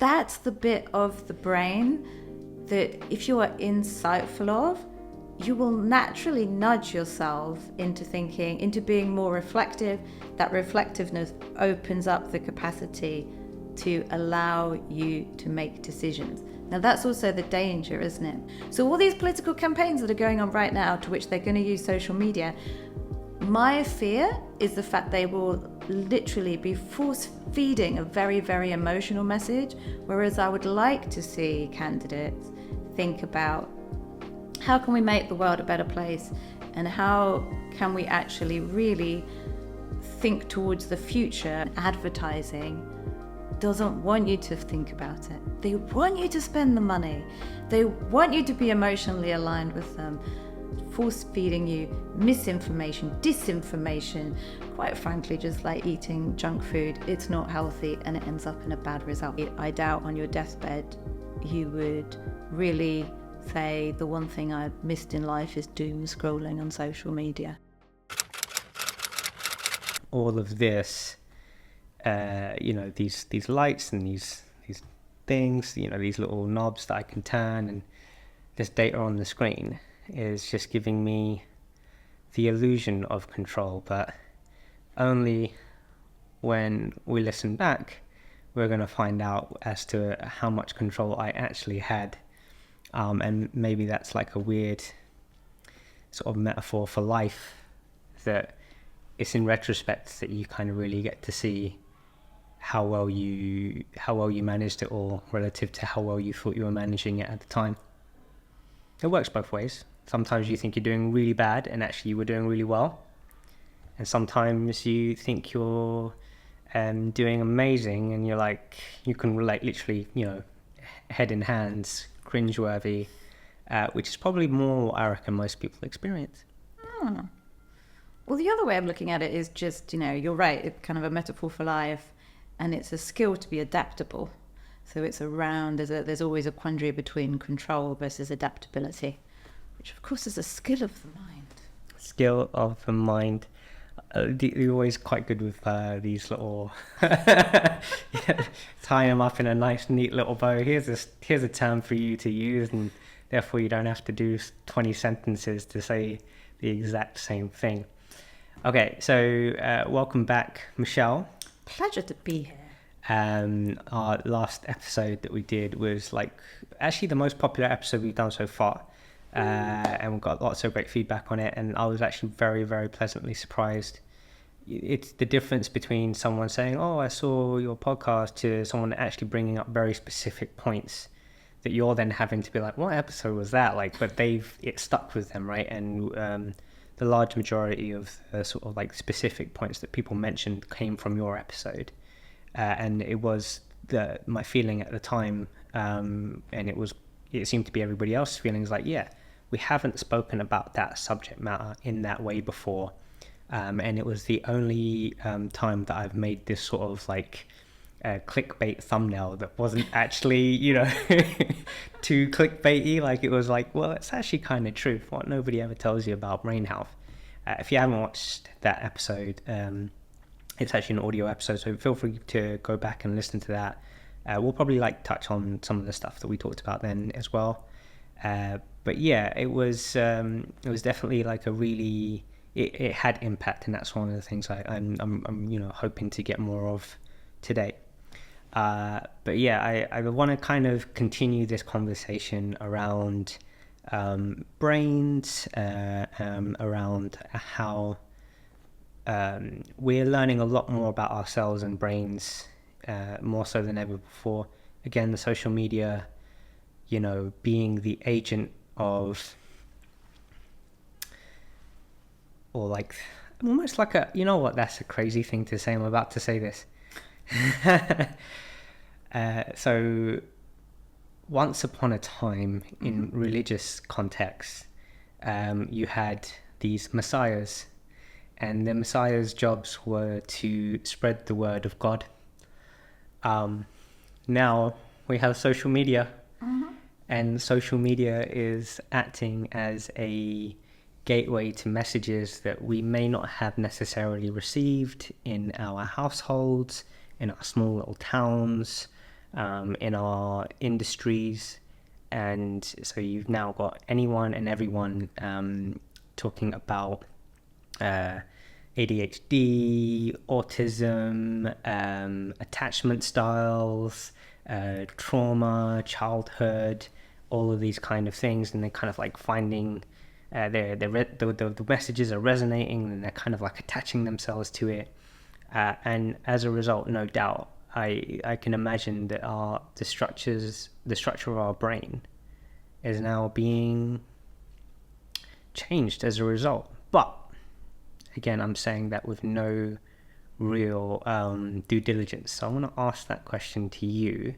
that's the bit of the brain that if you are insightful of, you will naturally nudge yourself into thinking, into being more reflective. That reflectiveness opens up the capacity to allow you to make decisions. Now that's also the danger, isn't it? So all these political campaigns that are going on right now, to which they're going to use social media, my fear is the fact they will literally be force feeding a very, very emotional message, whereas I would like to see candidates think about how can we make the world a better place, and how can we actually really think towards the future. Advertising doesn't want you to think about it. They want you to spend the money. They want you to be emotionally aligned with them, force feeding you misinformation, disinformation. Quite frankly, just like eating junk food, it's not healthy and it ends up in a bad result. I doubt on your deathbed you would really say the one thing I missed in life is doom scrolling on social media. All of this, these lights and these things, these little knobs that I can turn, and this data on the screen is just giving me the illusion of control. But only when we listen back, we're going to find out as to how much control I actually had. And maybe that's like a weird sort of metaphor for life, that it's in retrospect that you kind of really get to see how well you managed it all relative to how well you thought you were managing it at the time. It works both ways. Sometimes you think you're doing really bad and actually you were doing really well. And sometimes you think you're doing amazing and you're like, you can relate literally, head in hands, cringeworthy, which is probably more what I reckon most people experience. Well, the other way of looking at it is just, you're right, it's kind of a metaphor for life, and it's a skill to be adaptable. So it's around, there's always a quandary between control versus adaptability, which of course is a skill of the mind. Skill of the mind. You're always quite good with these little tie them up in a nice neat little bow. Here's a term for you to use, and therefore you don't have to do 20 sentences to say the exact same thing. Okay, so welcome back, Michelle. Pleasure to be here. Our last episode that we did was actually the most popular episode we've done so far. And we got lots of great feedback on it, and I was actually very, very pleasantly surprised. It's the difference between someone saying, "Oh, I saw your podcast," to someone actually bringing up very specific points that you're then having to be like, "What episode was that?" But it stuck with them, right? And the large majority of sort of specific points that people mentioned came from your episode, and it was my feeling at the time, and it seemed to be everybody else's feelings. We haven't spoken about that subject matter in that way before. And it was the only time that I've made this sort of clickbait thumbnail that wasn't actually, too clickbaity. It was well, it's actually kind of truth. What nobody ever tells you about brain health. If you haven't watched that episode, it's actually an audio episode, so feel free to go back and listen to that. We'll probably touch on some of the stuff that we talked about then as well. But yeah, it was definitely a really, it had impact, and that's one of the things I'm hoping to get more of today. But yeah, I want to kind of continue this conversation around brains, around how we're learning a lot more about ourselves and brains, more so than ever before. Again, the social media, being the agent of, or almost that's a crazy thing to say. I'm about to say this. So once upon a time in religious contexts, you had these messiahs, and the messiahs' jobs were to spread the word of God. Now we have social media, and social media is acting as a gateway to messages that we may not have necessarily received in our households, in our small little towns, in our industries. And so you've now got anyone and everyone talking about ADHD, autism, attachment styles, trauma, childhood, all of these kind of things, and they're kind of like finding the messages are resonating, and they're kind of like attaching themselves to it, and as a result, no doubt, I can imagine that the structure of our brain is now being changed as a result. But again, I'm saying that with no real due diligence. So I want to ask that question to you.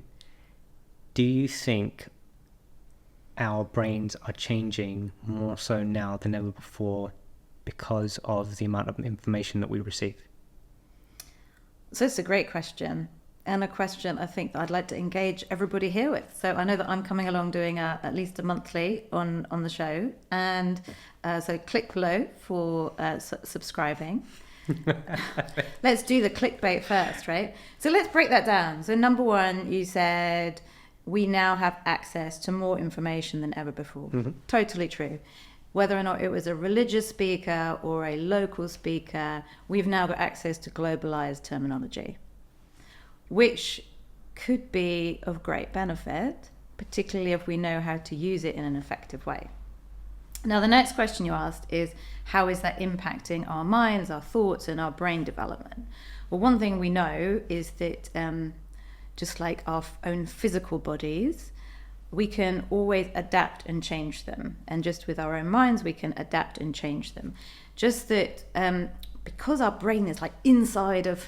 Do you think our brains are changing more so now than ever before because of the amount of information that we receive? So it's a great question, and a question I think that I'd like to engage everybody here with. So I know that I'm coming along doing at least a monthly on the show, and so click below for subscribing. Let's do the clickbait first, right? So let's break that down. So number one, you said we now have access to more information than ever before. Mm-hmm. Totally true. Whether or not it was a religious speaker or a local speaker, we've now got access to globalized terminology, which could be of great benefit, particularly if we know how to use it in an effective way. Now, the next question you asked is, how is that impacting our minds, our thoughts, and our brain development? Well, one thing we know is that just like our own physical bodies, we can always adapt and change them. And just with our own minds, we can adapt and change them. Just that because our brain is like inside of,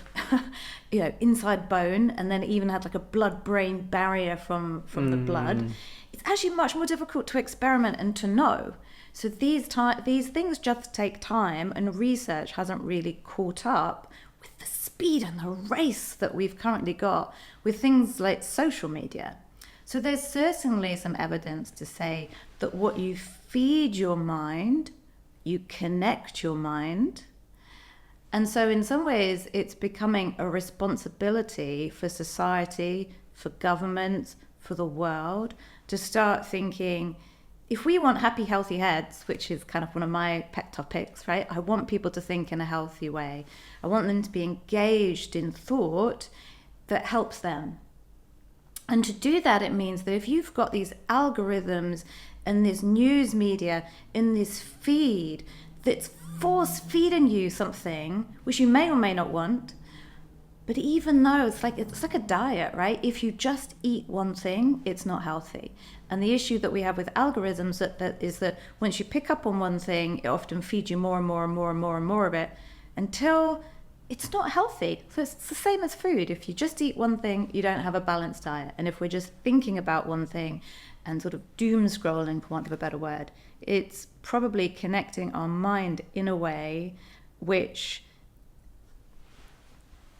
inside bone, and then it even had like a blood-brain barrier from the blood, it's actually much more difficult to experiment and to know. So these things just take time, and research hasn't really caught up with the speed and the race that we've currently got with things like social media. So there's certainly some evidence to say that what you feed your mind, you connect your mind. And so in some ways, it's becoming a responsibility for society, for governments, for the world, to start thinking, if we want happy, healthy heads, which is kind of one of my pet topics, right? I want people to think in a healthy way. I want them to be engaged in thought that helps them. And to do that, it means that if you've got these algorithms and this news media in this feed that's force feeding you something which you may or may not want, but even though it's like a diet, right? If you just eat one thing, it's not healthy. And the issue that we have with algorithms that is that once you pick up on one thing, it often feeds you more and more and more and more and more of it until it's not healthy. So it's the same as food. If you just eat one thing, you don't have a balanced diet. And if we're just thinking about one thing and sort of doom scrolling, for want of a better word, it's probably connecting our mind in a way which,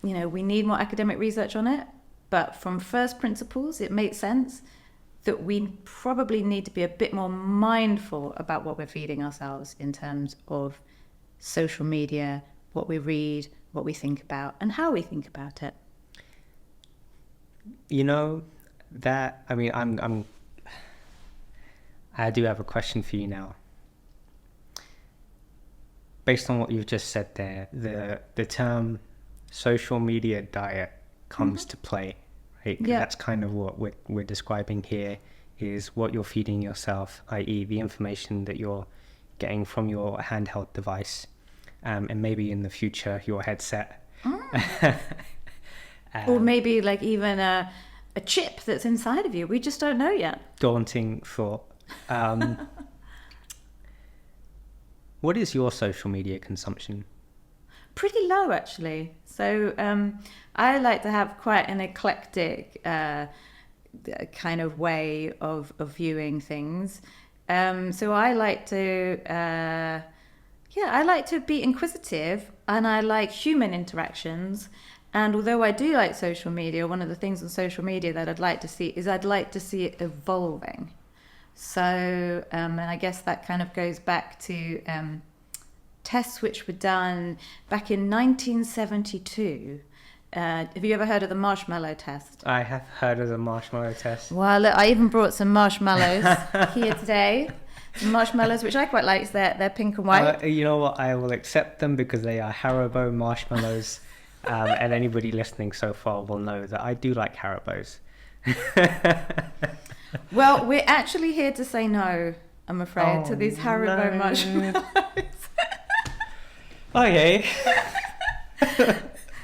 we need more academic research on it. But from first principles, it makes sense that we probably need to be a bit more mindful about what we're feeding ourselves in terms of social media, what we read, what we think about, and how we think about it. I do have a question for you now. Based on what you've just said there, the term social media diet comes to play, right? Yeah. That's kind of what we're describing here, is what you're feeding yourself, i.e. the information that you're getting from your handheld device, and maybe in the future your headset. Or maybe like even a chip that's inside of you. We just don't know yet. Daunting thought. What is your social media consumption? Pretty low, actually. So I like to have quite an eclectic kind of way of viewing things. So I like to, I like to be inquisitive, and I like human interactions. And although I do like social media, one of the things on social media that I'd like to see is I'd like to see it evolving. So, and I guess that kind of goes back to tests which were done back in 1972 Have you ever heard of the marshmallow test? I have heard of the marshmallow test. Well, look, I even brought some marshmallows here today. Some marshmallows, which I quite like. They're pink and white. You know what? I will accept them because they are Haribo marshmallows. And anybody listening so far will know that I do like Haribos. Well, we're actually here to say no, I'm afraid, to these Haribo marshmallows. Okay.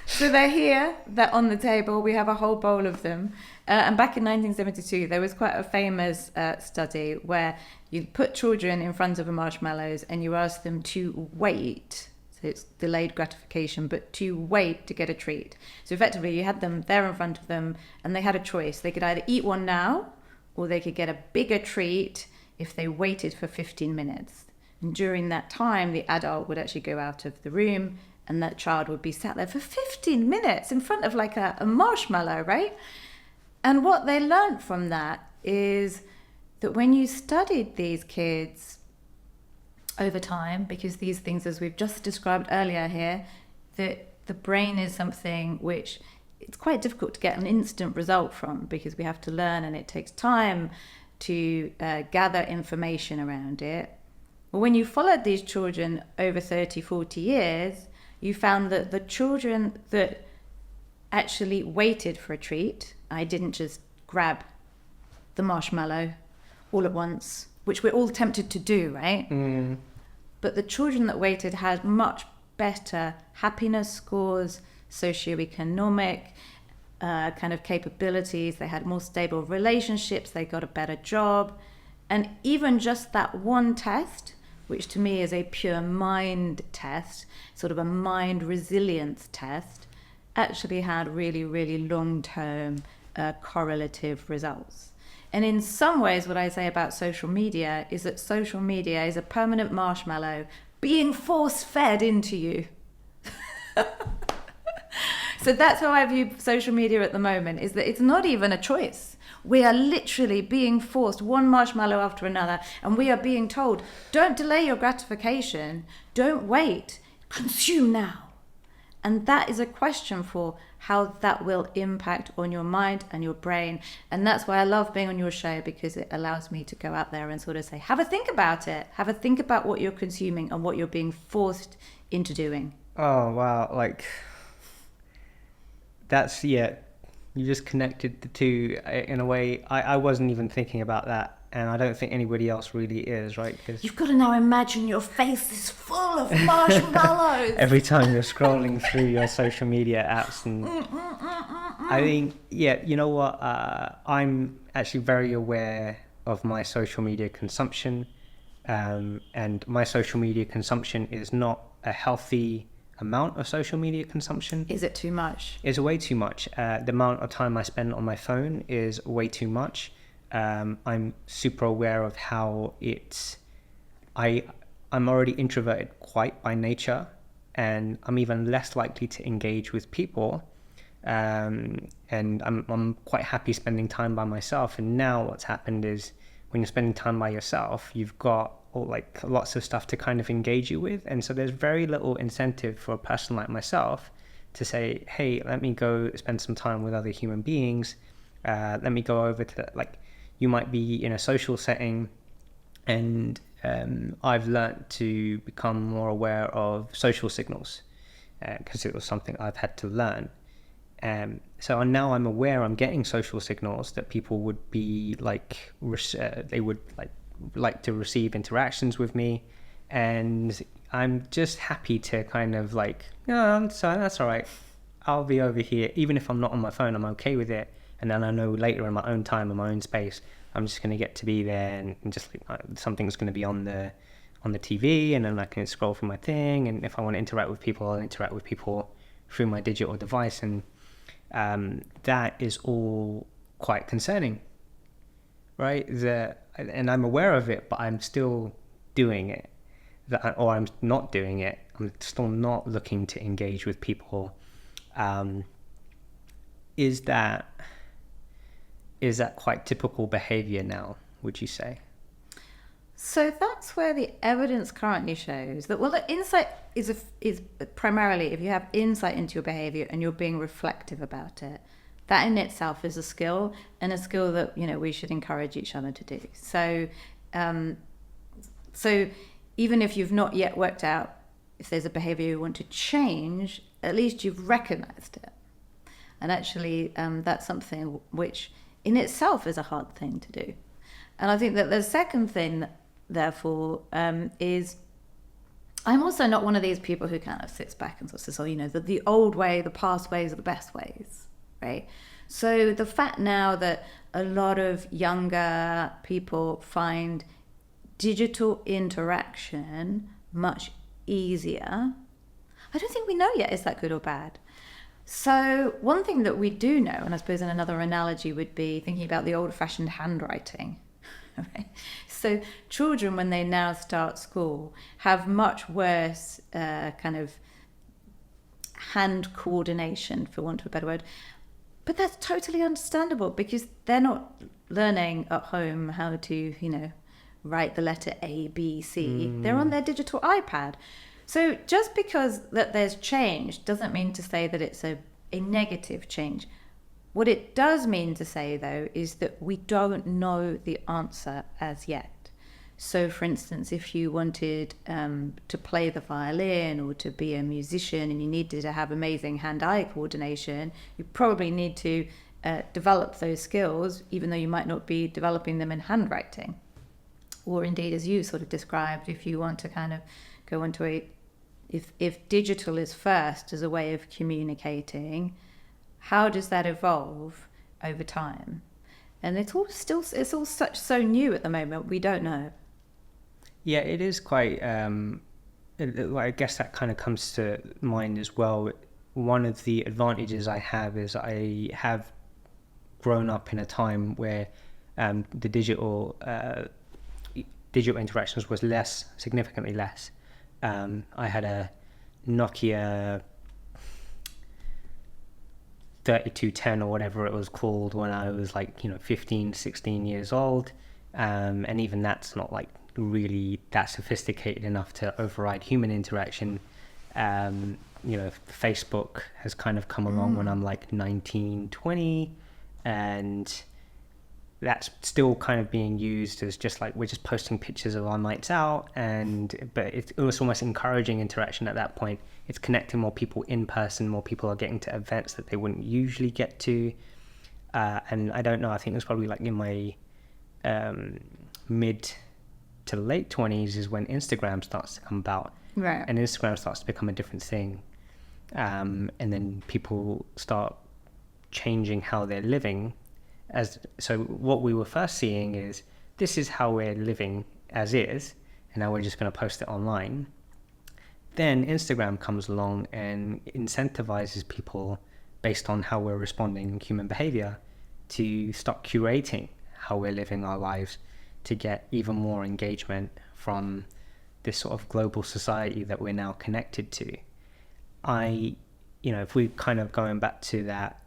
So they're here, they're on the table, we have a whole bowl of them. And back in 1972, there was quite a famous study where you put children in front of the marshmallows and you ask them to wait. So it's delayed gratification, but to wait to get a treat. So effectively, you had them there in front of them and they had a choice. They could either eat one now or they could get a bigger treat if they waited for 15 minutes. And during that time, the adult would actually go out of the room and that child would be sat there for 15 minutes in front of like a marshmallow, right? And what they learned from that is that when you studied these kids over time, because these things, as we've just described earlier here, that the brain is something which it's quite difficult to get an instant result from because we have to learn and it takes time to gather information around it. But when you followed these children over 30, 40 years, you found that the children that actually waited for a treat, I didn't just grab the marshmallow all at once, which we're all tempted to do, right? Mm. But the children that waited had much better happiness scores, socioeconomic kind of capabilities. They had more stable relationships. They got a better job. And even just that one test, which to me is a pure mind test, sort of a mind resilience test, actually had really, really long-term correlative results. And in some ways, what I say about social media is that social media is a permanent marshmallow being force-fed into you. So that's how I view social media at the moment, is that it's not even a choice. We are literally being forced one marshmallow after another, and we are being told, don't delay your gratification, don't wait, consume now. And that is a question for how that will impact on your mind and your brain. And that's why I love being on your show, because it allows me to go out there and sort of say, have a think about it. Have a think about what you're consuming and what you're being forced into doing. Oh, wow. Like, that's, yeah, you just connected the two in a way. I wasn't even thinking about that. And I don't think anybody else really is, right? Cause you've got to now imagine your face is full of marshmallows. Every time you're scrolling through your social media apps. And I think, yeah, you know what? I'm actually very aware of my social media consumption. And my social media consumption is not a healthy amount of social media consumption. Is it too much? It's way too much. The amount of time I spend on my phone is way too much. I'm super aware of how I'm already introverted quite by nature, and I'm even less likely to engage with people. And I'm quite happy spending time by myself. And now what's happened is when you're spending time by yourself, you've got lots of stuff to kind of engage you with. And so there's very little incentive for a person like myself to say, hey, let me go spend some time with other human beings. Let me go over to you might be in a social setting, and I've learnt to become more aware of social signals because it was something I've had to learn. So now I'm aware I'm getting social signals that people would be they would like to receive interactions with me, and I'm just happy to kind of no, so that's all right. I'll be over here, even if I'm not on my phone. I'm okay with it. And then I know later in my own time, in my own space, I'm just going to get to be there, and just something's going to be on the TV, and then I can scroll through my thing. And if I want to interact with people, I'll interact with people through my digital device. And that is all quite concerning, right? And I'm aware of it, but I'm still doing it. Or I'm not doing it. I'm still not looking to engage with people. Is that quite typical behavior now, would you say? So that's where the evidence currently shows that, well, the insight is primarily if you have insight into your behavior and you're being reflective about it. That in itself is a skill, and a skill that we should encourage each other to do. Um, so even if you've not yet worked out if there's a behavior you want to change, at least you've recognized it. And actually, that's something which in itself is a hard thing to do. And I think that the second thing, therefore, is I'm also not one of these people who kind of sits back and sort of says, oh, that the old way, the past ways are the best ways, right? So the fact now that a lot of younger people find digital interaction much easier, I don't think we know yet, is that good or bad? So one thing that we do know, and I suppose another analogy would be thinking about the old-fashioned handwriting. Okay. So children, when they now start school, have much worse kind of hand coordination, for want of a better word. But that's totally understandable because they're not learning at home how to, write the letter A, B, C. They're on their digital iPad. So just because that there's change doesn't mean to say that it's a negative change. What it does mean to say, though, is that we don't know the answer as yet. So, for instance, if you wanted to play the violin or to be a musician and you needed to have amazing hand-eye coordination, you probably need to develop those skills, even though you might not be developing them in handwriting. Or indeed, as you sort of described, if you want to kind of go into if digital is first as a way of communicating, how does that evolve over time? And it's all so new at the moment. We don't know. Yeah, it is quite. I guess that kind of comes to mind as well. One of the advantages I have is I have grown up in a time where the digital interactions was significantly less. I had a Nokia 3210 or whatever it was called when I was 15, 16 years old. And even that's not really that sophisticated enough to override human interaction. Facebook has kind of come along when I'm 19, 20, and that's still kind of being used as just we're just posting pictures of our nights out, but it was almost encouraging interaction at that point. It's connecting more people in person, more people are getting to events that they wouldn't usually get to. And I don't know, I think it was probably in my mid to late 20s is when Instagram starts to come about. Right. And Instagram starts to become a different thing. And then people start changing how they're living. So what we were first seeing is this is how we're living as is, and now we're just going to post it online. Then Instagram comes along and incentivizes people based on how we're responding in human behavior to start curating how we're living our lives to get even more engagement from this sort of global society that we're now connected to. If we're kind of going back to that,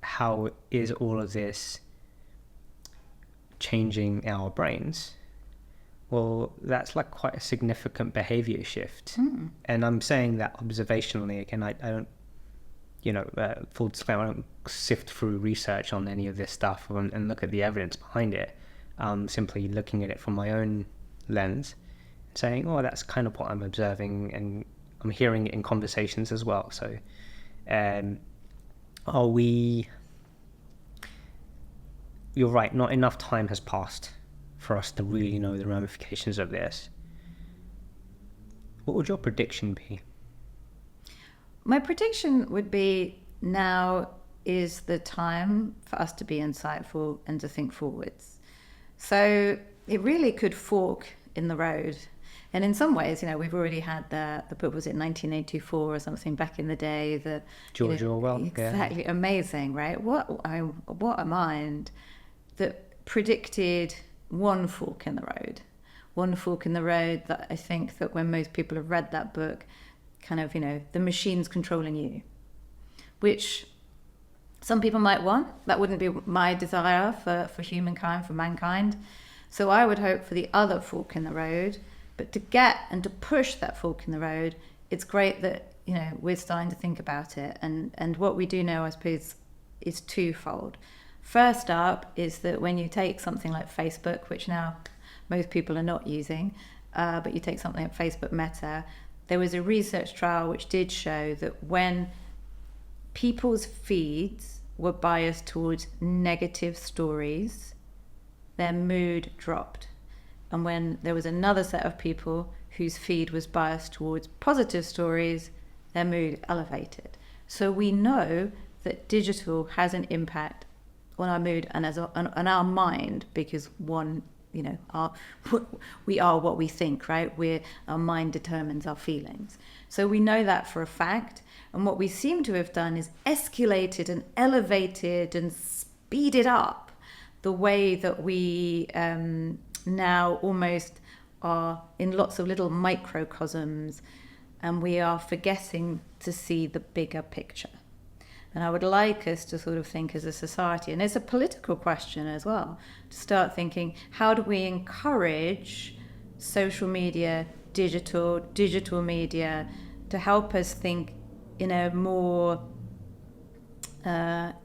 how is all of this changing our brains? Well, that's quite a significant behavior shift. And I'm saying that observationally. Again, I don't, full disclaimer, I don't sift through research on any of this stuff and look at the evidence behind it. Simply looking at it from my own lens, saying, oh, that's kind of what I'm observing, and I'm hearing it in conversations as well. So, you're right, not enough time has passed for us to really know the ramifications of this. What would your prediction be? My prediction would be now is the time for us to be insightful and to think forwards. So it really could fork in the road. And in some ways, we've already had the book, was it 1984 or something back in the day? George Orwell. Exactly, yeah. Amazing, right? What a mind that predicted one fork in the road. One fork in the road that I think that when most people have read that book, kind of, the machine's controlling you, which some people might want. That wouldn't be my desire for humankind, for mankind. So I would hope for the other fork in the road, but to get and to push that fork in the road, it's great that, you know, we're starting to think about it. And what we do know, I suppose, is twofold. First up is that when you take something like Facebook, which now most people are not using, but you take something like Facebook Meta, there was a research trial which did show that when people's feeds were biased towards negative stories, their mood dropped. And when there was another set of people whose feed was biased towards positive stories, their mood elevated. So we know that digital has an impact on our mood and on our mind, because one, you know, we are what we think, right? Our mind determines our feelings. So we know that for a fact. And what we seem to have done is escalated and elevated and speeded up the way that we now almost are in lots of little microcosms, and we are forgetting to see the bigger picture. And I would like us to sort of think as a society, and it's a political question as well, to start thinking, how do we encourage social media, digital media, to help us think in a more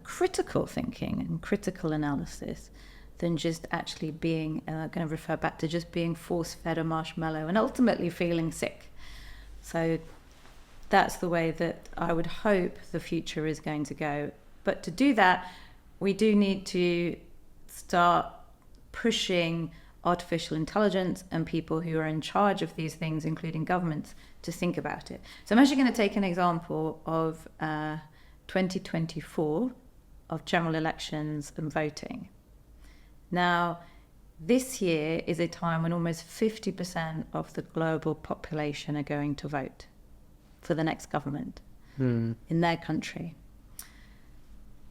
critical thinking and critical analysis than just actually being, going to refer back to just being force-fed a marshmallow and ultimately feeling sick. So that's the way that I would hope the future is going to go. But to do that, we do need to start pushing artificial intelligence and people who are in charge of these things, including governments, to think about it. So I'm actually going to take an example of 2024, of general elections and voting. Now, this year is a time when almost 50% of the global population are going to vote for the next government in their country.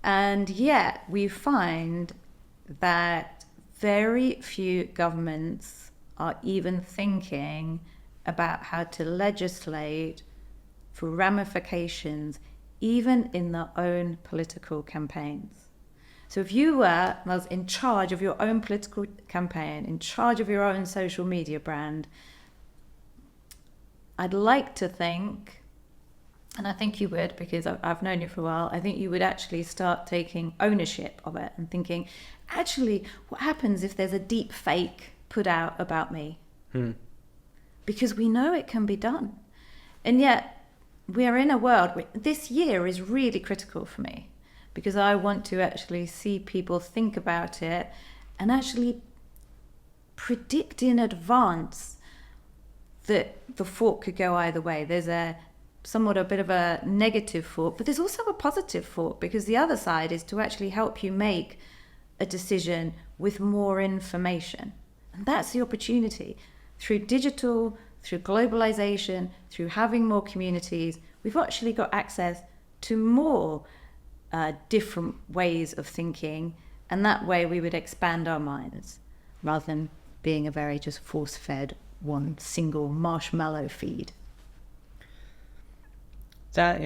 And yet we find that very few governments are even thinking about how to legislate for ramifications even in their own political campaigns. So if you was in charge of your own political campaign, in charge of your own social media brand, I'd like to think, and I think you would, because I've known you for a while, I think you would actually start taking ownership of it and thinking, actually, what happens if there's a deep fake put out about me? Because we know it can be done. And yet we're in a world where this year is really critical for me, because I want to actually see people think about it and actually predict in advance that the fork could go either way. There's somewhat a bit of a negative fork, but there's also a positive fork, because the other side is to actually help you make a decision with more information. And that's the opportunity. Through digital, through globalization, through having more communities, we've actually got access to more different ways of thinking, and that way we would expand our minds rather than being a very just force-fed one single marshmallow feed. That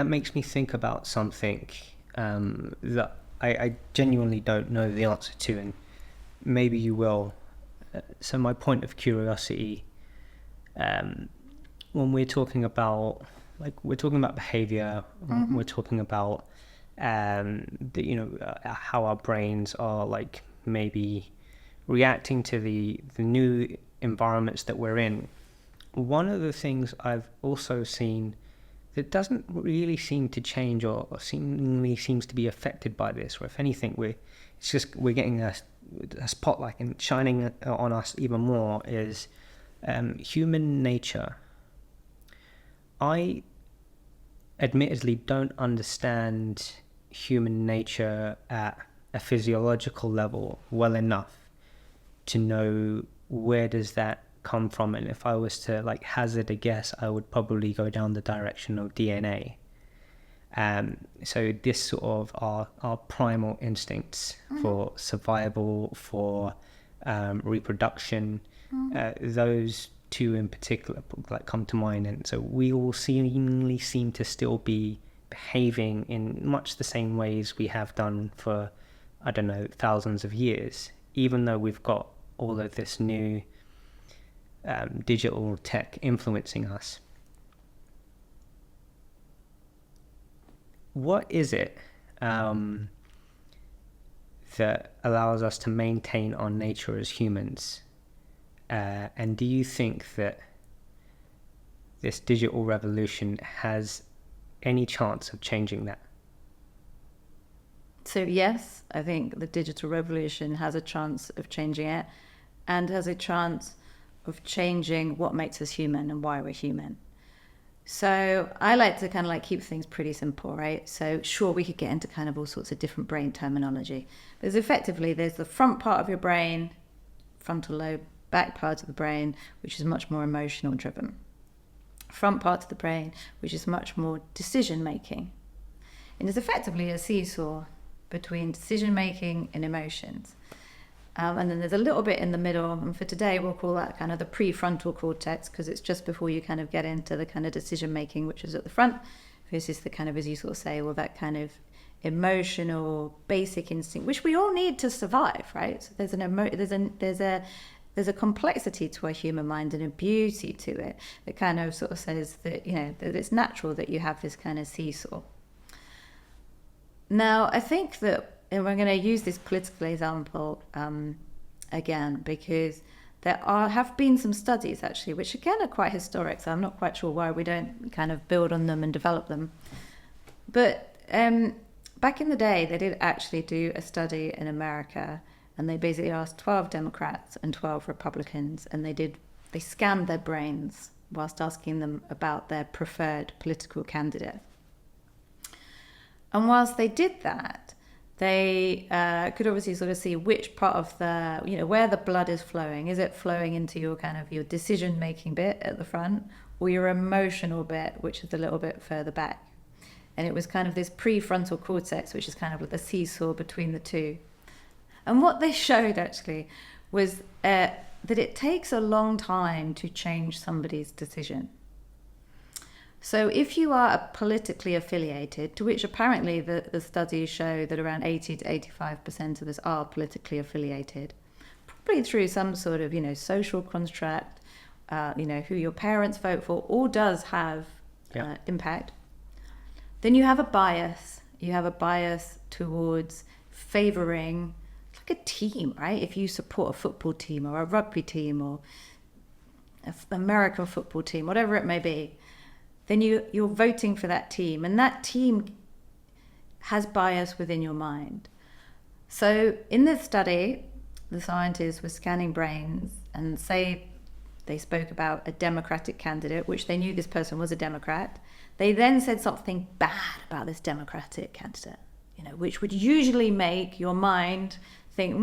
makes me think about something that I genuinely don't know the answer to, and maybe you will. So my point of curiosity, when we're talking about behavior, we're talking about how our brains are like maybe reacting to the new environments that we're in. One of the things I've also seen that doesn't really seem to change or seemingly seems to be affected by this, or if anything, we're getting a spotlight and shining on us even more, is human nature. I admittedly don't understand human nature at a physiological level well enough to know where does that come from, and if I was to like hazard a guess, I would probably go down the direction of DNA. So this sort of our primal instincts for survival, for reproduction, those two in particular like come to mind, and so we all seemingly seem to still be behaving in much the same ways we have done for I don't know, thousands of years, even though we've got all of this new digital tech influencing us. What is it that allows us to maintain our nature as humans? And do you think that this digital revolution has any chance of changing that? So yes, I think the digital revolution has a chance of changing it, and has a chance of changing what makes us human and why we're human. So I like to kind of like keep things pretty simple, right? So sure, we could get into kind of all sorts of different brain terminology. There's the front part of your brain, frontal lobe, back part of the brain, which is much more emotional driven. Front part of the brain, which is much more decision making. And it's effectively a seesaw between decision making and emotions. And then there's a little bit in the middle, and for today we'll call that kind of the prefrontal cortex, because it's just before you kind of get into the kind of decision making, which is at the front, versus the kind of, as you sort of say, well, that kind of emotional basic instinct, which we all need to survive, right? So there's a complexity to our human mind and a beauty to it that kind of sort of says that, you know, that it's natural that you have this kind of seesaw. Now, I think that, and we're going to use this political example again, because have been some studies actually, which again are quite historic, so I'm not quite sure why we don't kind of build on them and develop them. But back in the day, they did actually do a study in America, and they basically asked 12 Democrats and 12 Republicans, and they scanned their brains whilst asking them about their preferred political candidate. And whilst they did that, they could obviously sort of see which part of the, you know, where the blood is flowing. Is it flowing into your kind of your decision-making bit at the front, or your emotional bit, which is a little bit further back? And it was kind of this prefrontal cortex, which is kind of like the seesaw between the two. And what they showed actually was that it takes a long time to change somebody's decision. So if you are politically affiliated, to which apparently the studies show that around 80 to 85% of us are politically affiliated, probably through some sort of, you know, social construct, you know, who your parents vote for, all does have impact. Then you have a bias. You have a bias towards favouring, like a team, right? If you support a football team or a rugby team or an American football team, whatever it may be, then you're voting for that team, and that team has bias within your mind. So in this study, the scientists were scanning brains, and say they spoke about a Democratic candidate, which they knew this person was a Democrat. They then said something bad about this Democratic candidate, you know, which would usually make your mind think,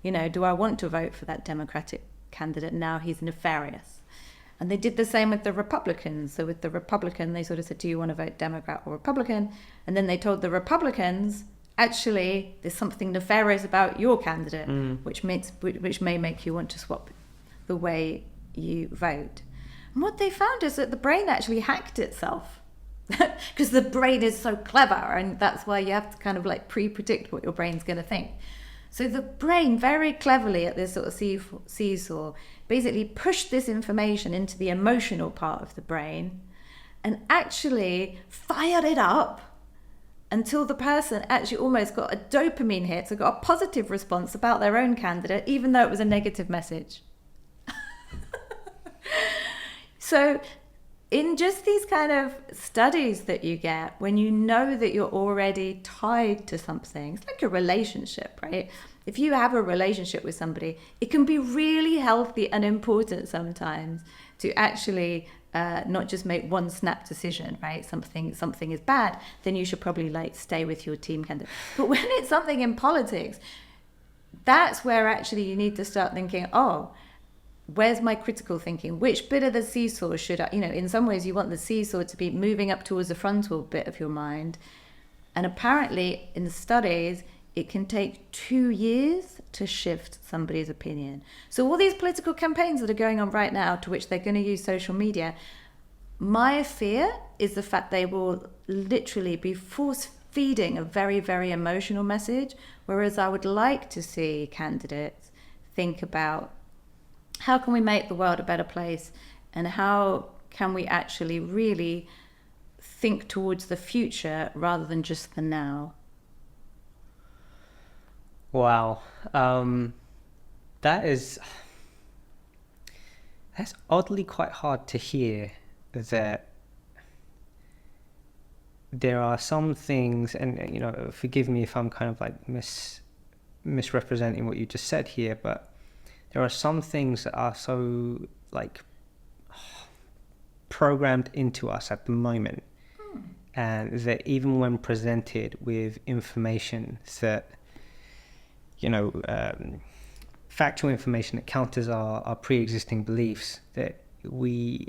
you know, do I want to vote for that Democratic candidate now? He's nefarious. And they did the same with the Republicans. So with the Republican, they sort of said, do you want to vote Democrat or Republican? And then they told the Republicans, actually, there's something nefarious about your candidate, which may make you want to swap the way you vote. And what they found is that the brain actually hacked itself, because the brain is so clever, and that's why you have to kind of like pre-predict what your brain's going to think. So the brain very cleverly at this sort of seesaw basically pushed this information into the emotional part of the brain and actually fired it up until the person actually almost got a dopamine hit, so got a positive response about their own candidate, even though it was a negative message. So in just these kind of studies that you get, when you know that you're already tied to something, it's like a relationship, right? If you have a relationship with somebody, it can be really healthy and important sometimes to actually not just make one snap decision, right? Something is bad, then you should probably like stay with your team candidate. But when it's something in politics, that's where actually you need to start thinking, oh, where's my critical thinking? Which bit of the seesaw should I, you know, in some ways you want the seesaw to be moving up towards the frontal bit of your mind. And apparently in the studies, it can take 2 years to shift somebody's opinion. So all these political campaigns that are going on right now, to which they're going to use social media, my fear is the fact they will literally be feeding a very, very emotional message. Whereas I would like to see candidates think about how can we make the world a better place, and how can we actually really think towards the future rather than just the now. Wow. That's oddly quite hard to hear, that there are some things, and forgive me if I'm kind of like misrepresenting what you just said here, but there are some things that are so like programmed into us at the moment, and that even when presented with information that factual information that counters our pre-existing beliefs, that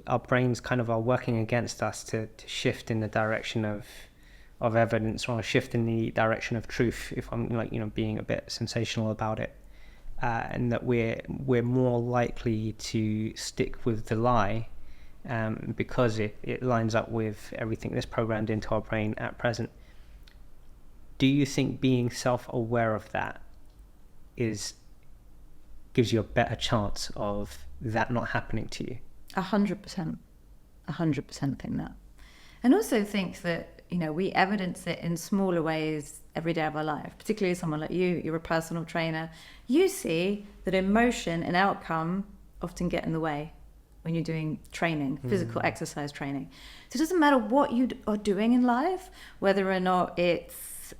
our brains kind of are working against us to shift in the direction of evidence, or shift in the direction of truth, if I'm being a bit sensational about it, and that we're more likely to stick with the lie, because it lines up with everything that's programmed into our brain at present. Do you think being self-aware of that gives you a better chance of that not happening to you? 100%. 100% think that. And also think that, we evidence it in smaller ways every day of our life, particularly someone like you. You're a personal trainer. You see that emotion and outcome often get in the way when you're doing training, physical exercise training. So it doesn't matter what you are doing in life, whether or not it's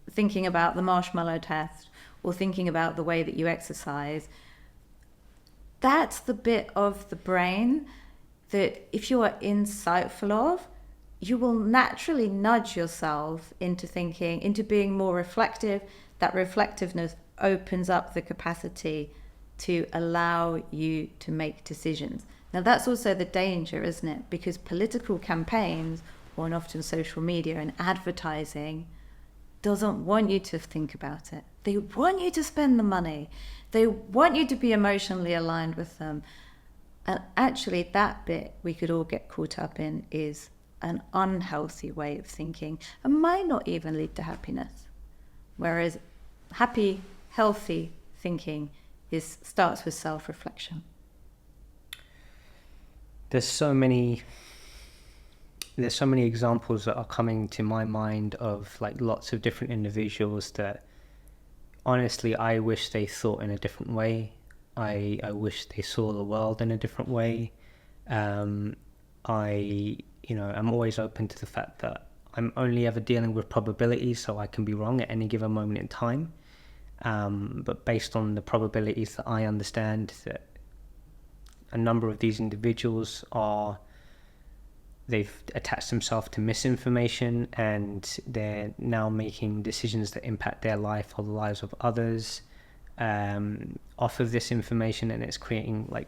thinking about the marshmallow test or thinking about the way that you exercise. That's the bit of the brain that, if you are insightful of, you will naturally nudge yourself into thinking, into being more reflective. That reflectiveness opens up the capacity to allow you to make decisions. Now, that's also the danger, isn't it? Because political campaigns, or often social media and advertising, doesn't want you to think about it. They want you to spend the money. They want you to be emotionally aligned with them. And actually, that bit we could all get caught up in is an unhealthy way of thinking, and might not even lead to happiness. Whereas happy, healthy thinking starts with self-reflection. There's so many examples that are coming to my mind of like lots of different individuals that honestly I wish they thought in a different way. I wish they saw the world in a different way. I'm always open to the fact that I'm only ever dealing with probabilities, so I can be wrong at any given moment in time. But based on the probabilities that I understand, that a number of these individuals they've attached themselves to misinformation, and they're now making decisions that impact their life or the lives of others off of this information, and it's creating like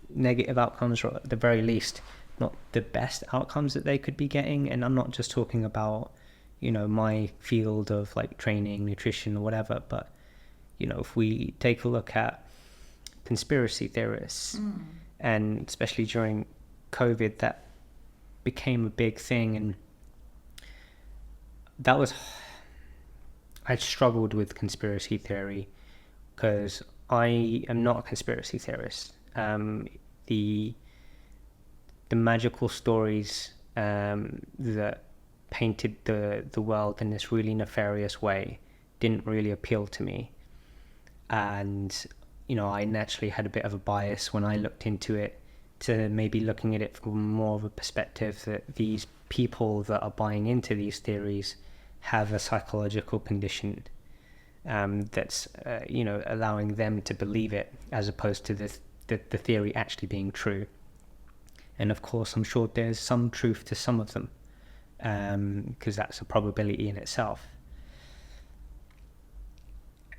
negative outcomes, or at the very least not the best outcomes that they could be getting. And I'm not just talking about my field of like training, nutrition or whatever, but if we take a look at conspiracy theorists, and especially during COVID, that became a big thing. And I struggled with conspiracy theory because I am not a conspiracy theorist. The magical stories that painted the world in this really nefarious way didn't really appeal to me. And I naturally had a bit of a bias when I looked into it, to maybe looking at it from more of a perspective that these people that are buying into these theories have a psychological condition that's allowing them to believe it, as opposed to the theory actually being true. And of course, I'm sure there's some truth to some of them, because that's a probability in itself.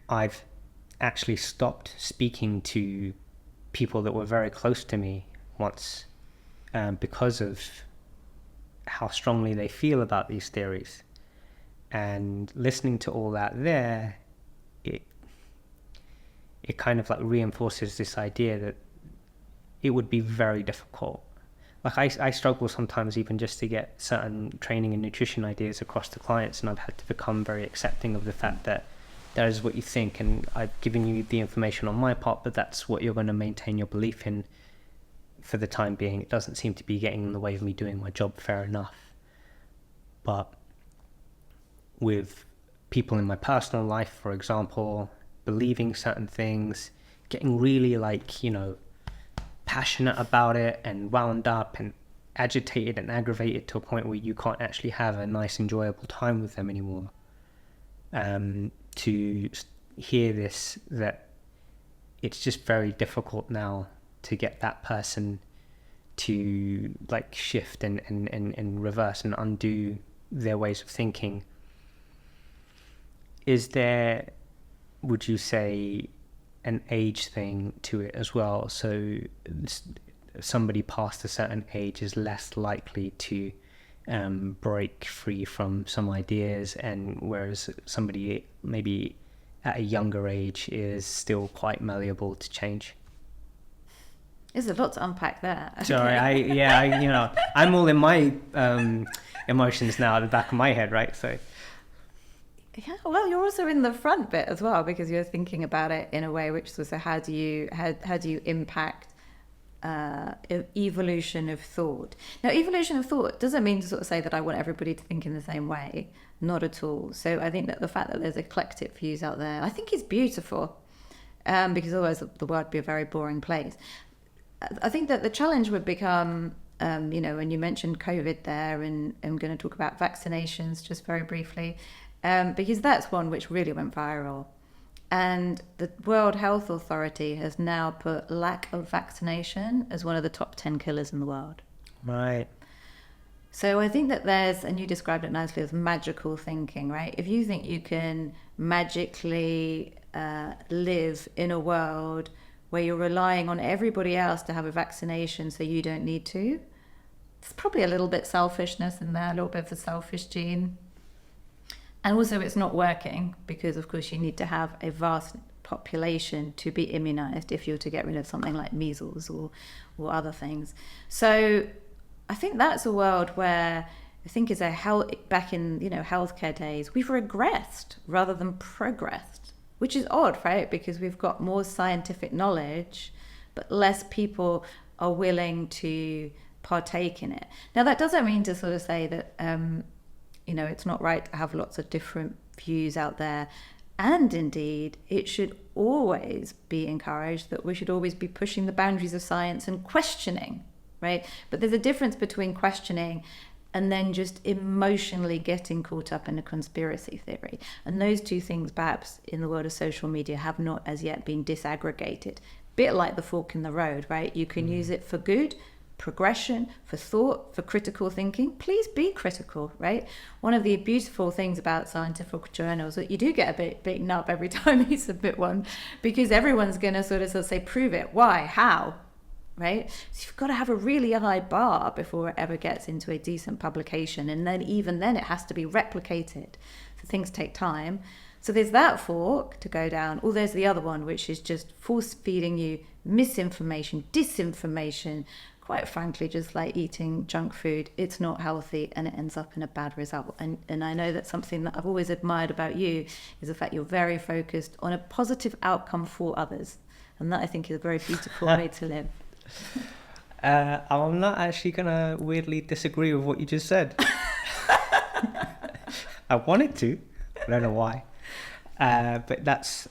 I've actually stopped speaking to people that were very close to me once, because of how strongly they feel about these theories. And listening to all that there, it kind of like reinforces this idea that it would be very difficult. like I struggle sometimes even just to get certain training and nutrition ideas across to clients, and I've had to become very accepting of the fact that that is what you think, and I've given you the information on my part, but that's what you're going to maintain your belief in for the time being. It doesn't seem to be getting in the way of me doing my job, fair enough. But with people in my personal life, for example, believing certain things, getting really like, you know, passionate about it and wound up and agitated and aggravated to a point where you can't actually have a nice, enjoyable time with them anymore. To hear this, that it's just very difficult now to get that person to like shift and reverse and undo their ways of thinking. Is there, would you say, an age thing to it as well? So somebody past a certain age is less likely to break free from some ideas, and whereas somebody maybe at a younger age is still quite malleable to change. There's a lot to unpack there. Sorry, you know, I'm all in my emotions now at the back of my head, right? So yeah, well, you're also in the front bit as well, because you're thinking about it in a way which is also how do you impact evolution of thought. Now, evolution of thought doesn't mean to sort of say that I want everybody to think in the same way. Not at all. So I think that the fact that there's eclectic views out there, I think is beautiful, because otherwise the world would be a very boring place. I think that the challenge would become, you know, when you mentioned COVID there, and I'm going to talk about vaccinations just very briefly, because that's one which really went viral. And the World Health Authority has now put lack of vaccination as one of the top 10 killers in the world. Right. So I think that there's, and you described it nicely as magical thinking, right? If you think you can magically live in a world where you're relying on everybody else to have a vaccination so you don't need to, there's probably a little bit selfishness in there, a little bit of the selfish gene. And also it's not working because, of course, you need to have a vast population to be immunized if you're to get rid of something like measles or other things. So I think that's a world where I think is back in, you know, healthcare days, we've regressed rather than progressed, which is odd, right? Because we've got more scientific knowledge, but less people are willing to partake in it. Now, that doesn't mean to sort of say that, you know, it's not right to have lots of different views out there. And indeed, it should always be encouraged that we should always be pushing the boundaries of science and questioning, right? But there's a difference between questioning and then just emotionally getting caught up in a conspiracy theory. And those two things, perhaps, in the world of social media have not as yet been disaggregated. Bit like the fork in the road, right? You can use it for good, progression, for thought, for critical thinking. Please be critical, right? One of the beautiful things about scientific journals that you do get a bit beaten up every time you submit one, because everyone's going to sort of say, prove it, why, how, right? So you've got to have a really high bar before it ever gets into a decent publication, and then even then it has to be replicated. So things take time. So there's that fork to go down, or there's the other one, which is just force feeding you misinformation, disinformation. Quite frankly, just like eating junk food, it's not healthy and it ends up in a bad result. And I know that something that I've always admired about you is the fact you're very focused on a positive outcome for others. And that, I think, is a very beautiful way to live. I'm not actually going to weirdly disagree with what you just said. I wanted to, I don't know why. But that's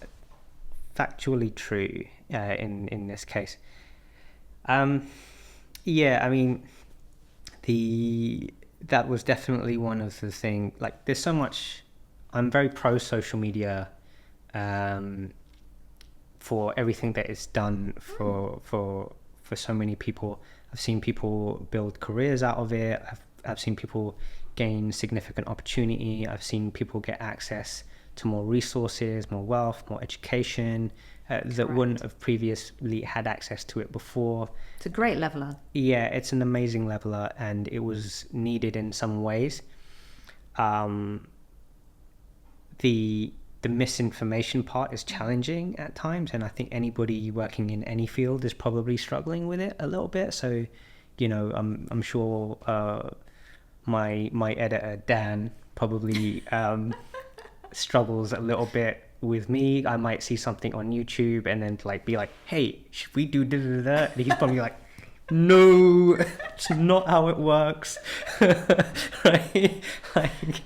factually true in this case. Yeah, I mean, that was definitely one of the things. Like, there's so much. I'm very pro social media, for everything that it's done for so many people. I've seen people build careers out of it. I've seen people gain significant opportunity. I've seen people get access to more resources, more wealth, more education. That wouldn't have previously had access to it before. It's a great leveler. Yeah, it's an amazing leveler, and it was needed in some ways. The misinformation part is challenging at times, and I think anybody working in any field is probably struggling with it a little bit. So I'm sure my editor Dan probably struggles a little bit with me. I might see something on YouTube and then like be like, hey, should we do da da da? And he's probably like, no, it's not how it works. Right? Like,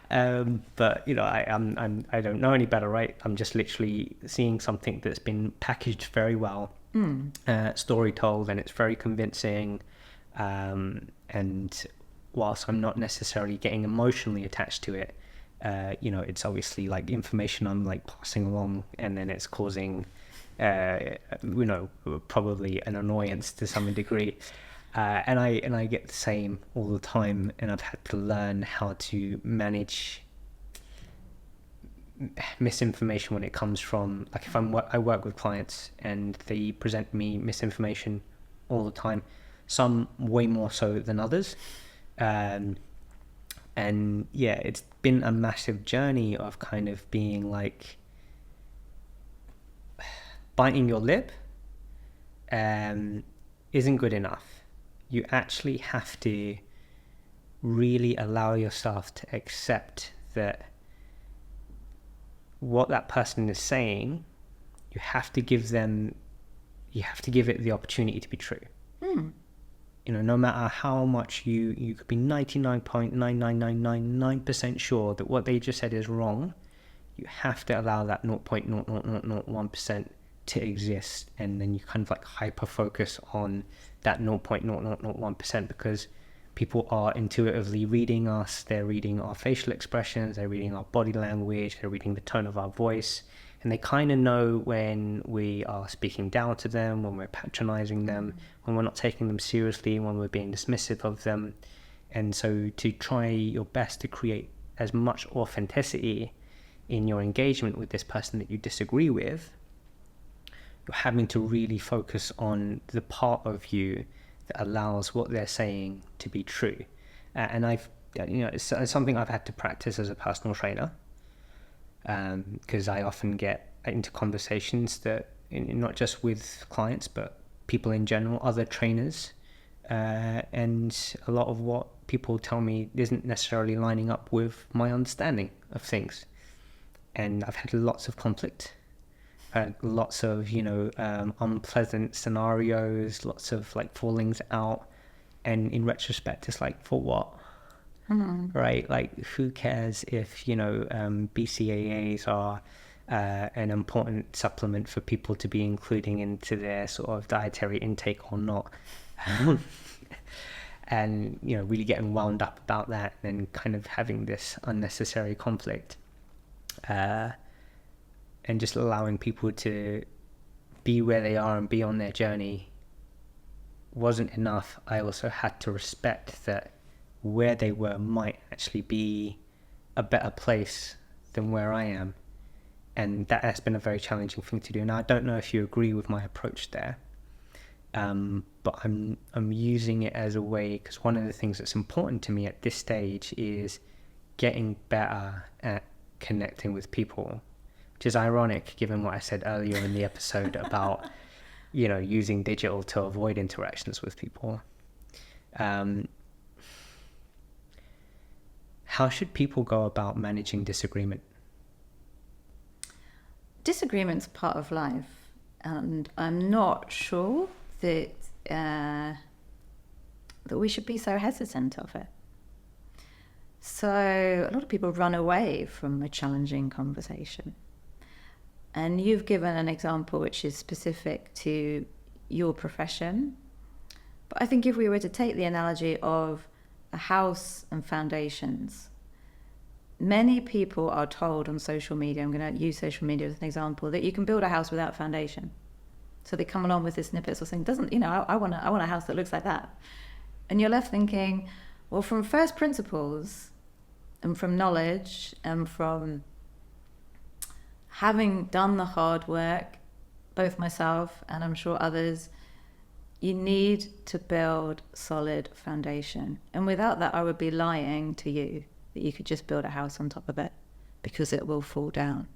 but I don't know any better, right? I'm just literally seeing something that's been packaged very well, story told, and it's very convincing. And whilst I'm not necessarily getting emotionally attached to it, it's obviously like information I'm like passing along, and then it's causing, probably an annoyance to some degree. And I get the same all the time, and I've had to learn how to manage misinformation when it comes from, like, if I work with clients and they present me misinformation all the time, some way more so than others. And yeah, it's been a massive journey of kind of being like biting your lip isn't good enough. You actually have to really allow yourself to accept that what that person is saying, you have to give it the opportunity to be true. No matter how much you could be 99.99999% sure that what they just said is wrong, you have to allow that 0.00001% to exist, and then you kind of like hyper focus on that 0.001%, because people are intuitively reading us. They're reading our facial expressions, they're reading our body language, they're reading the tone of our voice, and they kind of know when we are speaking down to them, when we're patronizing them, when we're not taking them seriously, when we're being dismissive of them. And so to try your best to create as much authenticity in your engagement with this person that you disagree with, you're having to really focus on the part of you that allows what they're saying to be true. And it's something I've had to practice as a personal trainer, because I often get into conversations that, not just with clients, but people in general, other trainers, and a lot of what people tell me isn't necessarily lining up with my understanding of things. And I've had lots of conflict, lots of unpleasant scenarios, lots of like fallings out, and in retrospect it's like, for what? Right? Like, who cares if BCAAs are an important supplement for people to be including into their sort of dietary intake or not? And really getting wound up about that, and then kind of having this unnecessary conflict, and just allowing people to be where they are and be on their journey wasn't enough. I also had to respect that where they were might actually be a better place than where I am, and that has been a very challenging thing to do. Now, I don't know if you agree with my approach there, but I'm using it as a way, because one of the things that's important to me at this stage is getting better at connecting with people, which is ironic given what I said earlier in the episode about using digital to avoid interactions with people. How should people go about managing disagreement? Disagreement's part of life, and I'm not sure that that we should be so hesitant of it. So a lot of people run away from a challenging conversation. And you've given an example which is specific to your profession. But I think if we were to take the analogy of a house and foundations, many people are told on social media, I'm going to use social media as an example, that you can build a house without foundation. So they come along with this snippets of saying, I want a house that looks like that. And you're left thinking, well, from first principles and from knowledge and from having done the hard work, both myself and I'm sure others, you need to build solid foundation. And without that, I would be lying to you that you could just build a house on top of it, because it will fall down.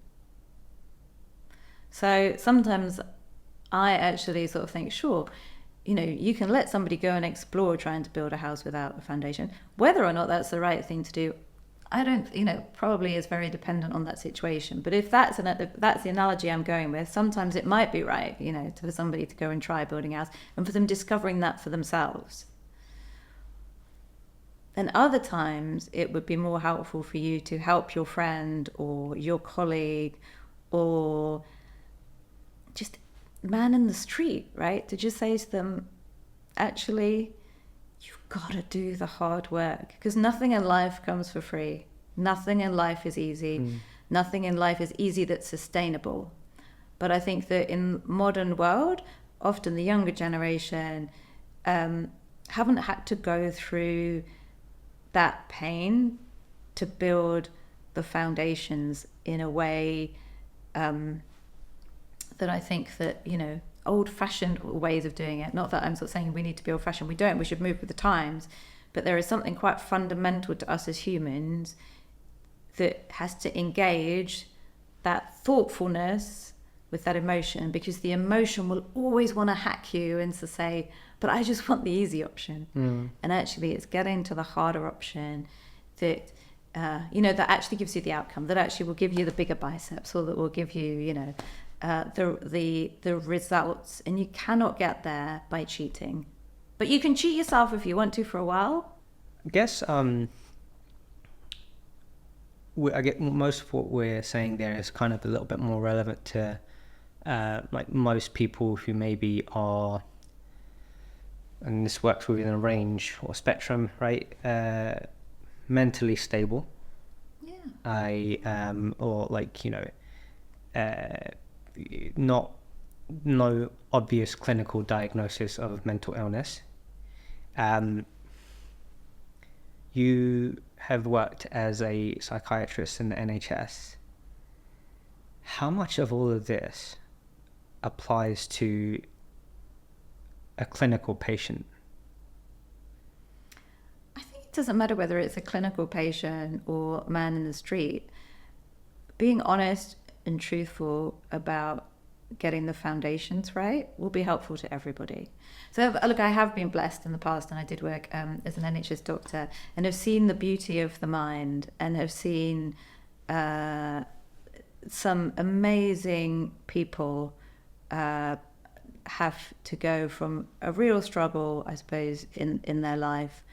So sometimes I actually sort of think, sure, you can let somebody go and explore trying to build a house without a foundation. Whether or not that's the right thing to do, I don't, probably is very dependent on that situation. But if that's the analogy I'm going with, sometimes it might be right, for somebody to go and try building a house and for them discovering that for themselves. And other times it would be more helpful for you to help your friend or your colleague or just man in the street, right? To just say to them, actually, you've got to do the hard work, because nothing in life comes for free. Nothing in life is easy. Nothing in life is easy that's sustainable. But I think that in modern world, often the younger generation haven't had to go through that pain to build the foundations in a way that I think that, old-fashioned ways of doing it, not that I'm sort of saying we need to be old-fashioned, we don't, we should move with the times, but there is something quite fundamental to us as humans that has to engage that thoughtfulness with that emotion, because the emotion will always want to hack you and to say, but I just want the easy option. And actually it's getting to the harder option that that actually gives you the outcome, that actually will give you the bigger biceps, or that will give you the results. And you cannot get there by cheating, but you can cheat yourself if you want to for a while. I guess I get most of what we're saying there is kind of a little bit more relevant to like most people who maybe are, and this works within a range or spectrum, right? Mentally stable. Or like, no obvious clinical diagnosis of mental illness. You have worked as a psychiatrist in the NHS. How much of all of this applies to a clinical patient? I think it doesn't matter whether it's a clinical patient or a man in the street. Being honest and truthful about getting the foundations right will be helpful to everybody. So look, I have been blessed in the past, and I did work as an NHS doctor, and have seen the beauty of the mind, and have seen some amazing people have to go from a real struggle, I suppose, in their life,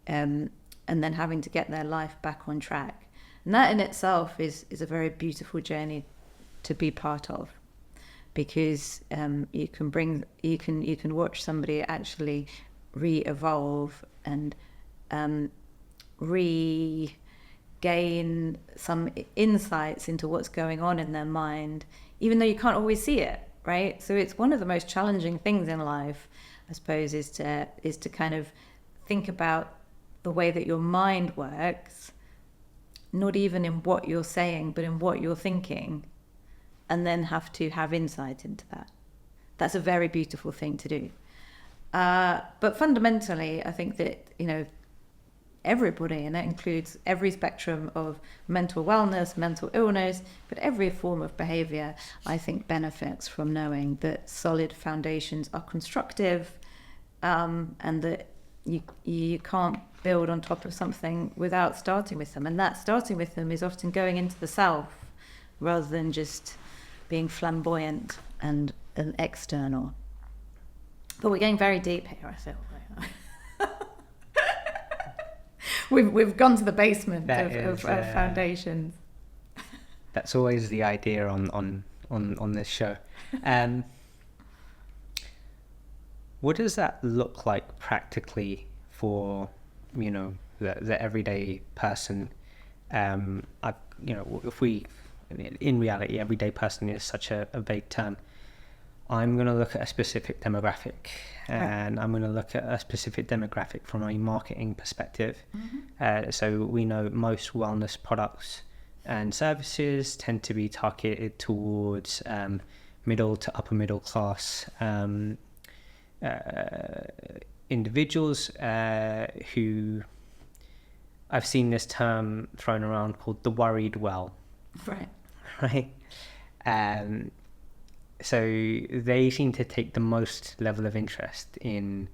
and then having to get their life back on track. And that in itself is a very beautiful journey to be part of, because you can watch somebody actually re-evolve and regain some insights into what's going on in their mind, even though you can't always see it, right? So it's one of the most challenging things in life, I suppose, is to kind of think about the way that your mind works, not even in what you're saying, but in what you're thinking, and then have to have insight into that. That's a very beautiful thing to do. But fundamentally, I think that, everybody, and that includes every spectrum of mental wellness, mental illness, but every form of behavior, I think benefits from knowing that solid foundations are constructive, and that you can't build on top of something without starting with them. And that starting with them is often going into the self rather than just being flamboyant and external. But we're getting very deep here, I feel. We've gone to the basement of foundations. That's always the idea on this show. What does that look like practically for the everyday person? If we, in reality, everyday person is such a vague term. I'm going to look at a specific demographic, and I'm going to look at a specific demographic from a marketing perspective. So we know most wellness products and services tend to be targeted towards middle to upper middle class individuals who, I've seen this term thrown around called the worried well. Right. Right. So they seem to take the most level of interest in,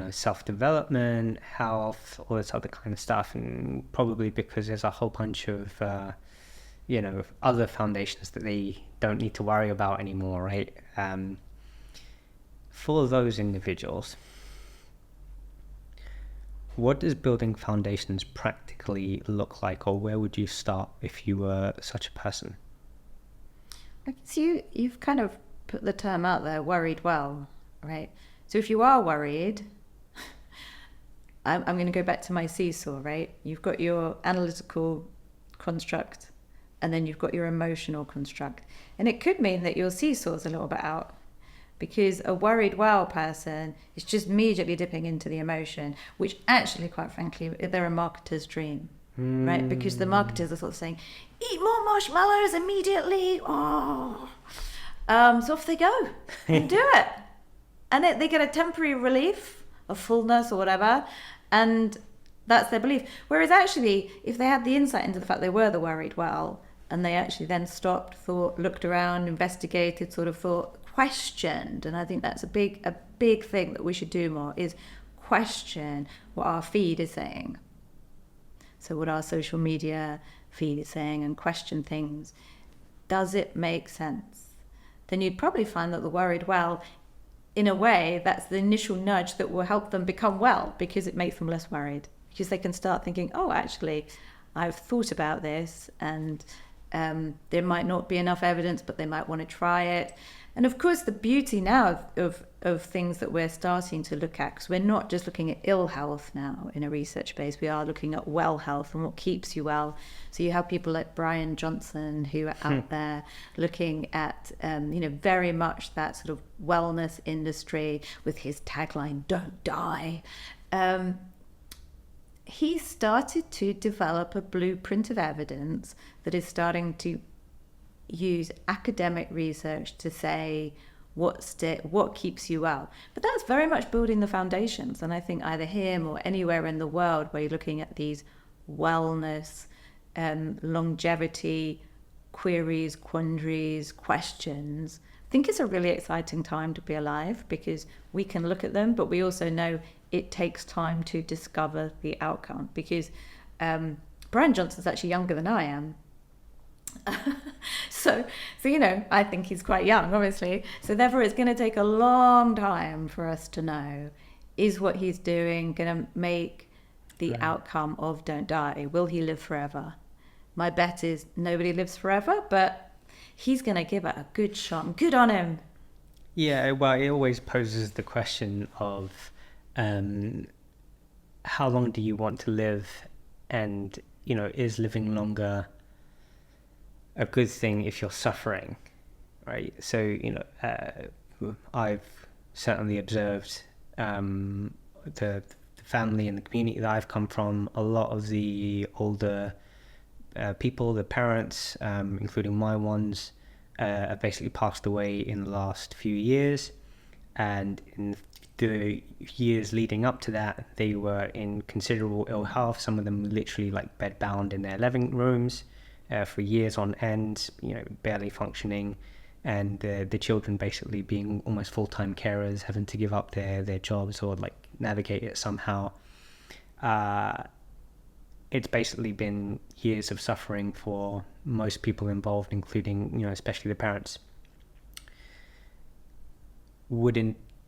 self-development, health, all this other kind of stuff, and probably because there's a whole bunch of, other foundations that they don't need to worry about anymore, right? For those individuals, what does building foundations practically look like, or where would you start if you were such a person? So you've kind of put the term out there, worried well, right? So if you are worried, I'm going to go back to my seesaw, right? You've got your analytical construct, and then you've got your emotional construct. And it could mean that your seesaw's a little bit out, because a worried well person is just immediately dipping into the emotion, which actually, quite frankly, they're a marketer's dream, right? Because the marketers are sort of saying, eat more marshmallows immediately. Oh, so off they go and do it. And they get a temporary relief of fullness or whatever. And that's their belief. Whereas actually, if they had the insight into the fact they were the worried well, and they actually then stopped, thought, looked around, investigated, sort of thought, questioned, and I think that's a big thing that we should do more, is question what our feed is saying. So what our social media feed is saying, and question things. Does it make sense? Then you'd probably find that the worried well, in a way, that's the initial nudge that will help them become well, because it makes them less worried. Because they can start thinking, oh, actually, I've thought about this, and there might not be enough evidence, but they might want to try it. And of course, the beauty now of things that we're starting to look at, because we're not just looking at ill health now in a research base, we are looking at well health and what keeps you well. So you have people like Brian Johnson who are out there looking at, very much that sort of wellness industry with his tagline, "Don't die." He started to develop a blueprint of evidence that is starting to use academic research to say what keeps you well. But that's very much building the foundations. And I think either him or anywhere in the world where you're looking at these wellness, longevity queries, quandaries, questions, I think it's a really exciting time to be alive, because we can look at them, but we also know it takes time to discover the outcome. Because Brian Johnson's actually younger than I am. So I think he's quite young, obviously. So therefore, it's going to take a long time for us to know, is what he's doing going to make the outcome of don't die? Will he live forever? My bet is nobody lives forever, but he's going to give it a good shot. Good on him. Yeah, well, it always poses the question of how long do you want to live? And, is living longer a good thing if you're suffering, right? So, I've certainly observed the family and the community that I've come from. A lot of the older people, the parents, including my ones, have basically passed away in the last few years. And in the years leading up to that, they were in considerable ill health. Some of them literally like bedbound in their living rooms for years on end, barely functioning, and the children basically being almost full-time carers, having to give up their jobs or like navigate it somehow. It's basically been years of suffering for most people involved, including, especially the parents.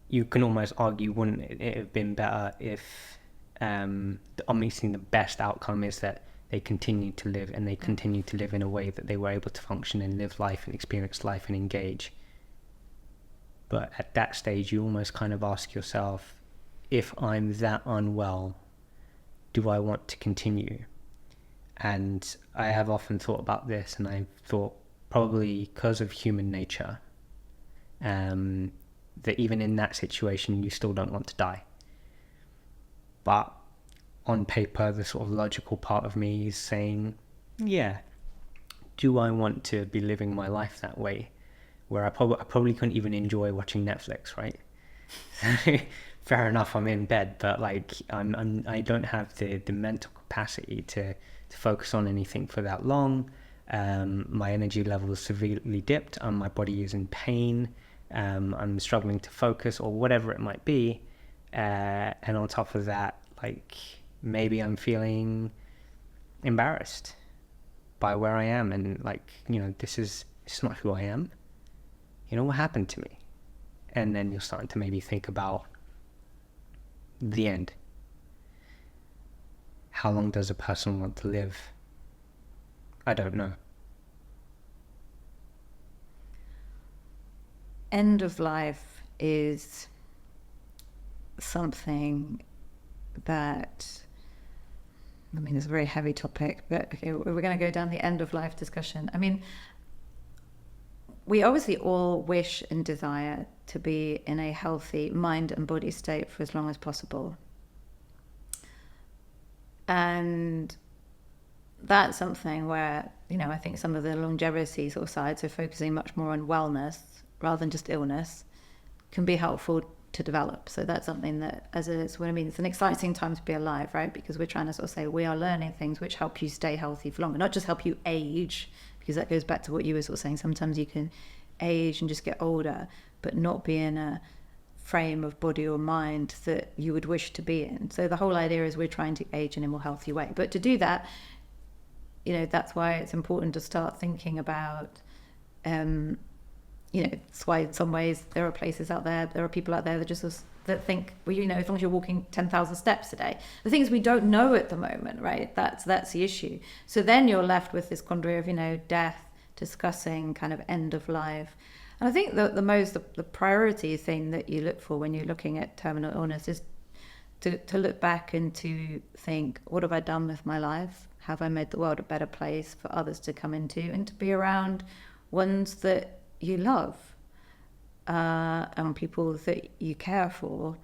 You can almost argue, wouldn't it have been better if obviously the best outcome is that they continue to live, and they continue to live in a way that they were able to function and live life and experience life and engage. But at that stage, you almost kind of ask yourself, if I'm that unwell, do I want to continue? And I have often thought about this, and I've thought probably because of human nature, that even in that situation, you still don't want to die. But on paper, the sort of logical part of me is saying, yeah, do I want to be living my life that way, where I probably couldn't even enjoy watching Netflix, right? Fair enough, I'm in bed, but like I don't have the mental capacity to focus on anything for that long. My energy level is severely dipped, and my body is in pain. I'm struggling to focus, or whatever it might be. And on top of that, like, maybe I'm feeling embarrassed by where I am, and like, this is not who I am. What happened to me? And then you're starting to maybe think about the end. How long does a person want to live? I don't know. End of life is something that, it's a very heavy topic, but okay, we're going to go down the end of life discussion. We obviously all wish and desire to be in a healthy mind and body state for as long as possible. And that's something where, I think some of the longevity sort of sides, so focusing much more on wellness rather than just illness, can be helpful to develop. So that's something that, it's an exciting time to be alive, right? Because we're trying to sort of say we are learning things which help you stay healthy for longer, not just help you age, because that goes back to what you were sort of saying. Sometimes you can age and just get older, but not be in a frame of body or mind that you would wish to be in. So the whole idea is we're trying to age in a more healthy way. But to do that, that's why it's important to start thinking about, that's why in some ways there are places out there, there are people out there that think, well, as long as you're walking 10,000 steps a day. The thing is, we don't know at the moment, right? That's the issue. So then you're left with this quandary of, death, discussing kind of end of life. And I think the priority thing that you look for when you're looking at terminal illness is to look back and to think, what have I done with my life? Have I made the world a better place for others to come into, and to be around ones that you love, and people that you care for?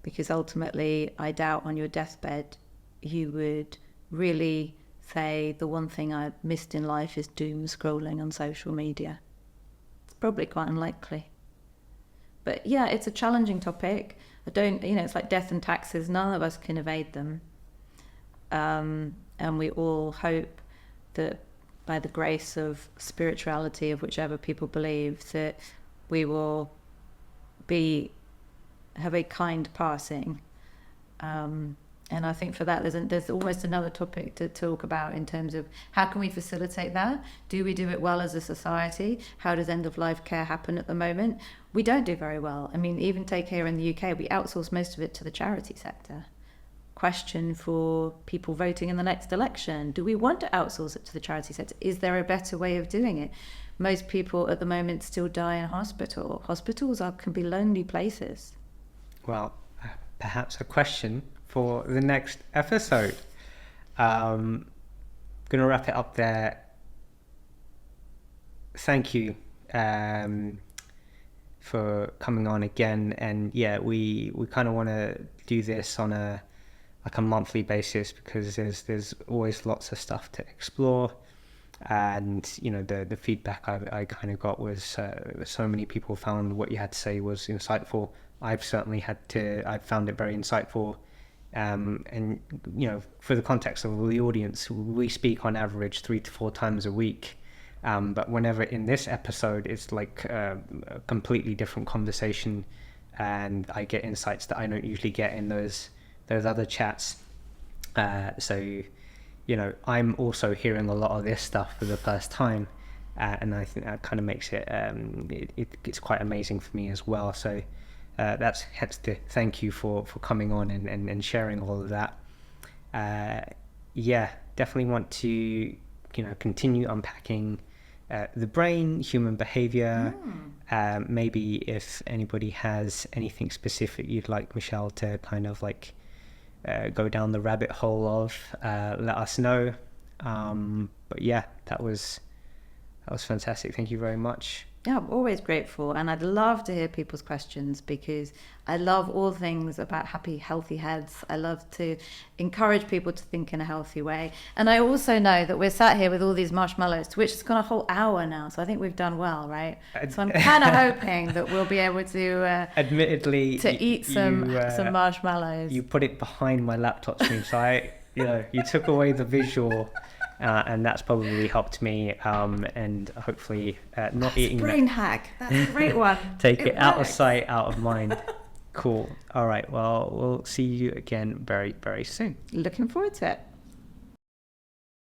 Because ultimately, I doubt on your deathbed you would really say the one thing I missed in life is doom scrolling on social media. It's probably quite unlikely. But yeah, it's a challenging topic. It's like death and taxes. None of us can evade them. And we all hope that by the grace of spirituality, of whichever people believe, that we will have a kind passing. And I think for that, there's almost another topic to talk about in terms of how can we facilitate that? Do we do it well as a society? How does end-of-life care happen at the moment? We don't do very well. Even take here in the UK, we outsource most of it to the charity sector. Question for people voting in the next election: do we want to outsource it to the charity sector? Is there a better way of doing it? Most people at the moment still die in hospital. Hospitals can be lonely places. Well, perhaps a question for the next episode. Gonna wrap it up there. Thank you for coming on again. And yeah, we kind of want to do this on a monthly basis, because there's always lots of stuff to explore. And the feedback I kind of got was so many people found what you had to say was insightful. I found it very insightful. And for the context of the audience, we speak on average 3 to 4 times a week, but whenever in this episode, it's like a completely different conversation, and I get insights that I don't usually get in those other chats. So I'm also hearing a lot of this stuff for the first time, and I think that kind of makes it's quite amazing for me as well. So that's to thank you for coming on and sharing all of that. Definitely want to continue unpacking the brain, human behavior. Maybe if anybody has anything specific you'd like Michelle to kind of like go down the rabbit hole of, let us know. But yeah, that was fantastic. Thank you very much. Yeah, I'm always grateful, and I'd love to hear people's questions, because I love all things about happy, healthy heads. I love to encourage people to think in a healthy way. And I also know that we're sat here with all these marshmallows, to which it's gone a whole hour now, so I think we've done well, right? So I'm kind of hoping that we'll be able to admittedly to eat some marshmallows. You put it behind my laptop screen, so you took away the visual And that's probably helped me, and hopefully not eating brain hack. That's a great one. Take it out of works. sight, out of mind. Cool. All right. Well, we'll see you again very, very soon. Looking forward to it.